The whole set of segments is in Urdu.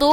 2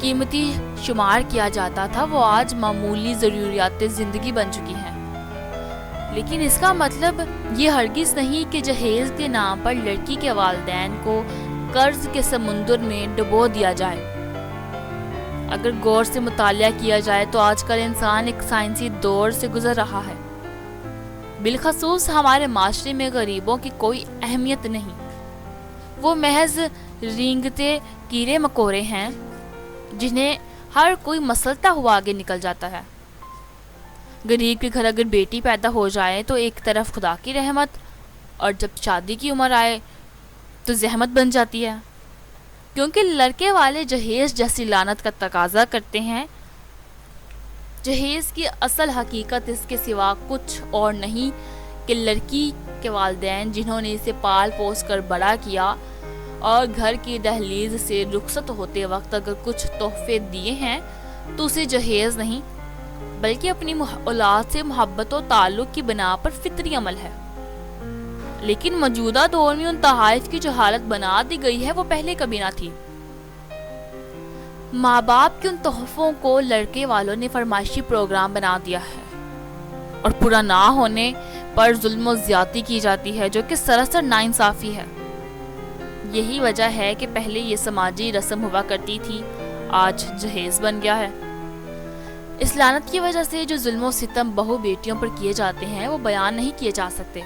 قیمتی شمار کیا جاتا تھا وہ آج معمولی ضروریات زندگی بن چکی ہیں۔ لیکن اس کا مطلب یہ ہرگز نہیں کہ جہیز کے نام پر لڑکی کے والدین کو قرض کے سمندر میں ڈبو دیا جائے۔ اگر غور سے مطالعہ کیا جائے تو آج کل انسان ایک سائنسی دور سے گزر رہا ہے۔ بالخصوص ہمارے معاشرے میں غریبوں کی کوئی اہمیت نہیں، وہ محض رینگتے کیڑے مکوڑے ہیں جنہیں ہر کوئی مسلتا ہوا آگے نکل جاتا ہے۔ غریب کے گھر اگر بیٹی پیدا ہو جائے تو ایک طرف خدا کی رحمت، اور جب شادی کی عمر آئے تو زحمت بن جاتی ہے، کیونکہ لڑکے والے جہیز جیسی لعنت کا تقاضا کرتے ہیں۔ جہیز کی اصل حقیقت اس کے سوا کچھ اور نہیں کہ لڑکی کے والدین جنہوں نے اسے پال پوس کر بڑا کیا اور گھر کی دہلیز سے رخصت ہوتے وقت اگر کچھ تحفے دیے ہیں تو اسے جہیز نہیں بلکہ اپنی اولاد سے محبت و تعلق کی بنا پر فطری عمل ہے۔ لیکن موجودہ دور میں ان تحائف کی جو حالت بنا دی گئی ہے وہ پہلے کبھی نہ تھی۔ ماں باپ کے ان تحفوں کو لڑکے والوں نے فرمائشی پروگرام بنا دیا ہے اور پورا نہ ہونے پر ظلم و زیادتی کی جاتی ہے، جو کہ سراسر ناانصافی ہے۔ یہی وجہ ہے کہ پہلے یہ سماجی رسم ہوا کرتی تھی، آج جہیز بن گیا ہے۔ اس لعنت کی وجہ سے جو ظلم و ستم بہو بیٹیوں پر کیے جاتے ہیں وہ بیان نہیں کیے جا سکتے۔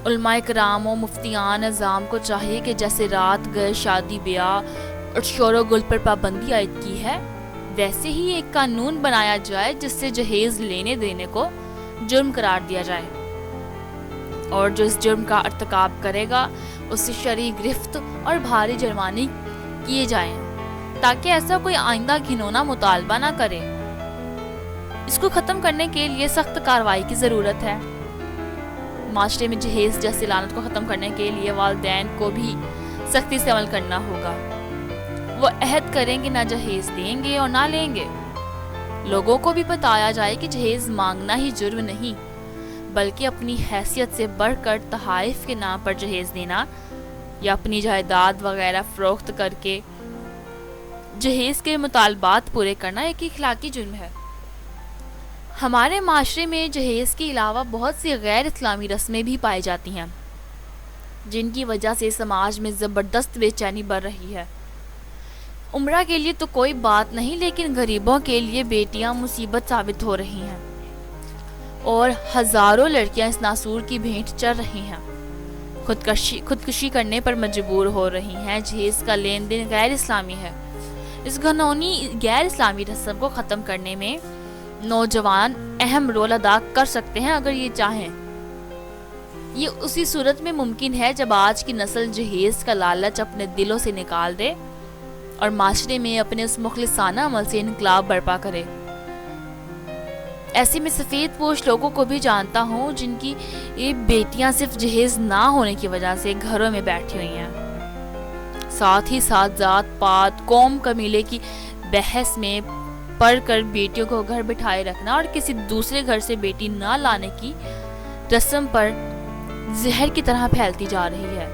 علماء کرام و مفتیان اعظام کو چاہیے کہ جیسے رات گئے شادی بیاہ اور شور و گل پر پابندی عائد کی ہے، ویسے ہی ایک قانون بنایا جائے جس سے جہیز لینے دینے کو جرم قرار دیا جائے، اور جو اس جرم کا ارتکاب کرے گا اس سے شرعی گرفت اور بھاری جرمانے کیے جائیں، تاکہ ایسا کوئی آئندہ گھنونا مطالبہ نہ کرے۔ اس کو ختم کرنے کے لیے سخت کارروائی کی ضرورت ہے۔ معاشرے میں جہیز جیسی لعنت کو ختم کرنے کے لیے والدین کو بھی سختی سے عمل کرنا ہوگا۔ وہ عہد کریں کہ نہ جہیز دیں گے اور نہ لیں گے۔ لوگوں کو بھی بتایا جائے کہ جہیز مانگنا ہی جرم نہیں، بلکہ اپنی حیثیت سے بڑھ کر تحائف کے نام پر جہیز دینا یا اپنی جائیداد وغیرہ فروخت کر کے جہیز کے مطالبات پورے کرنا ایک اخلاقی جرم ہے۔ ہمارے معاشرے میں جہیز کے علاوہ بہت سی غیر اسلامی رسمیں بھی پائی جاتی ہیں، جن کی وجہ سے سماج میں زبردست بے چینی بڑھ رہی ہے۔ عمرہ کے لیے تو کوئی بات نہیں، لیکن غریبوں کے لیے بیٹیاں مصیبت ثابت ہو رہی ہیں اور ہزاروں لڑکیاں اس ناسور کی بھینٹ چڑھ رہی ہیں، خودکشی کرنے پر مجبور ہو رہی ہیں۔ جہیز کا لین دین غیر اسلامی ہے۔ اس گھنونی غیر اسلامی رسم کو ختم کرنے میں نوجوان اہم رول ادا کر سکتے ہیں اگر یہ چاہیں۔ یہ اسی صورت میں ممکن ہے جب آج کی نسل جہیز کا لالچ اپنے دلوں سے نکال دے اور معاشرے میں اپنے اس مخلصانہ عمل سے انقلاب برپا کرے۔ ایسے میں سفید پوش لوگوں کو بھی جانتا ہوں جن کی یہ بیٹیاں صرف جہیز نہ ہونے کی وجہ سے گھروں میں بیٹھی ہوئی ہیں، ساتھ ہی ساتھ ذات پات قوم قبیلے کی بحث میں پڑھ کر بیٹیوں کو گھر بٹھائے رکھنا اور کسی دوسرے گھر سے بیٹی نہ لانے کی رسم پر زہر کی طرح پھیلتی جا رہی ہے۔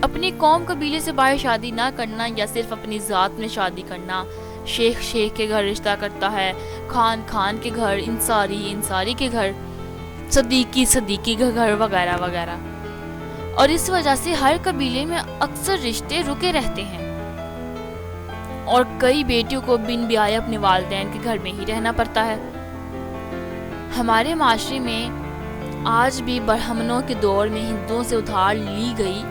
اپنی قوم قبیلے سے باہر شادی نہ کرنا یا صرف اپنی ذات میں شادی کرنا، شیخ کے گھر رشتہ کرتا ہے، خان کے گھر، انصاری کے گھر، صدیقی کے گھر وغیرہ وغیرہ، اور اس وجہ سے ہر قبیلے میں اکثر رشتے رکے رہتے ہیں اور کئی بیٹیوں کو بن بیائے اپنے والدین کے گھر میں ہی رہنا پڑتا ہے۔ ہمارے معاشرے میں آج بھی برہمنوں کے دور میں ہندوؤں سے ادھار لی گئی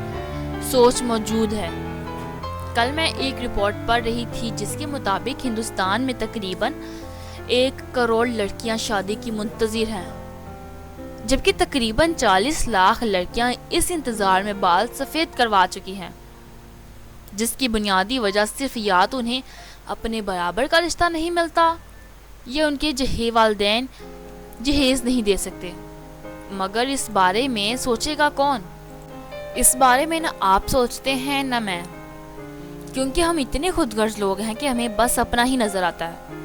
سوچ موجود ہے۔ کل میں ایک رپورٹ پڑھ رہی تھی جس کے مطابق ہندوستان میں تقریباً 1 کروڑ لڑکیاں شادی کی منتظر ہیں، جبکہ تقریباً 40 لاکھ لڑکیاں اس انتظار میں بال سفید کروا چکی ہیں، جس کی بنیادی وجہ صرف یا تو انہیں اپنے برابر کا رشتہ نہیں ملتا یا ان کے والدین جہیز نہیں دے سکتے۔ مگر اس بارے میں سوچے گا کون؟ اس بارے میں نہ آپ سوچتے ہیں نہ میں، کیونکہ ہم اتنے خود غرض لوگ ہیں کہ ہمیں بس اپنا ہی نظر آتا ہے۔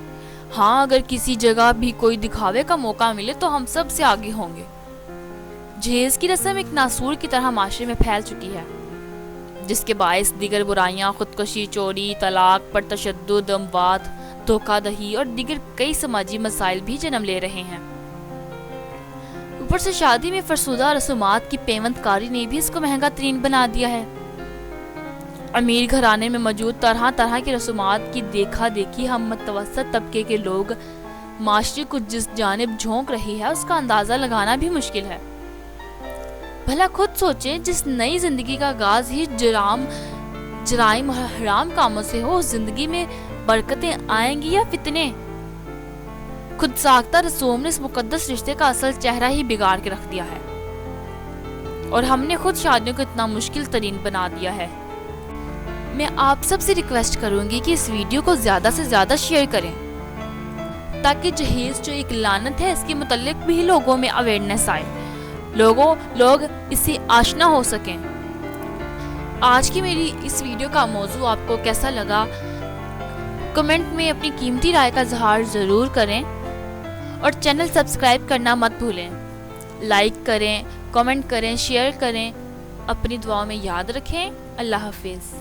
ہاں، اگر کسی جگہ بھی کوئی دکھاوے کا موقع ملے تو ہم سب سے آگے ہوں گے۔ جہیز کی رسم ایک ناسور کی طرح معاشرے میں پھیل چکی ہے، جس کے باعث دیگر برائیاں، خودکشی، چوری، طلاق، پر تشدد، اموات، دھوکہ دہی اور دیگر کئی سماجی مسائل بھی جنم لے رہے ہیں۔ اوپر سے شادی میں فرسودہ رسومات کی پیوند کاری نے بھی اس کو مہنگا ترین بنا دیا ہے۔ امیر گھرانے میں موجود طرح طرح کی رسومات کی دیکھا دیکھی ہم متوسط طبقے کے لوگ معاشرے کو جس جانب جھونک رہی ہے اس کا اندازہ لگانا بھی مشکل ہے۔ بھلا خود سوچیں، جس نئی زندگی کا آغاز ہی جرائم اور حرام کاموں سے ہو، اس زندگی میں برکتیں آئیں گی یا فتنے؟ خود ساختہ رسوم نے اس مقدس رشتے کا اصل چہرہ ہی بگاڑ کے رکھ دیا ہے، اور ہم نے خود شادیوں کو اتنا مشکل ترین بنا دیا ہے۔ میں آپ سب سے ریکویسٹ کروں گی کہ اس ویڈیو کو زیادہ سے زیادہ شیئر کریں، تاکہ جہیز جو ایک لعنت ہے اس کے متعلق بھی لوگوں میں اویئرنیس آئے، لوگ اس سے آشنا ہو سکیں۔ آج کی میری اس ویڈیو کا موضوع آپ کو کیسا لگا؟ کمنٹ میں اپنی قیمتی رائے کا اظہار ضرور کریں، اور چینل سبسکرائب کرنا مت بھولیں۔ لائک کریں، کمنٹ کریں، شیئر کریں، اپنی دعاؤں میں یاد رکھیں۔ اللہ حافظ۔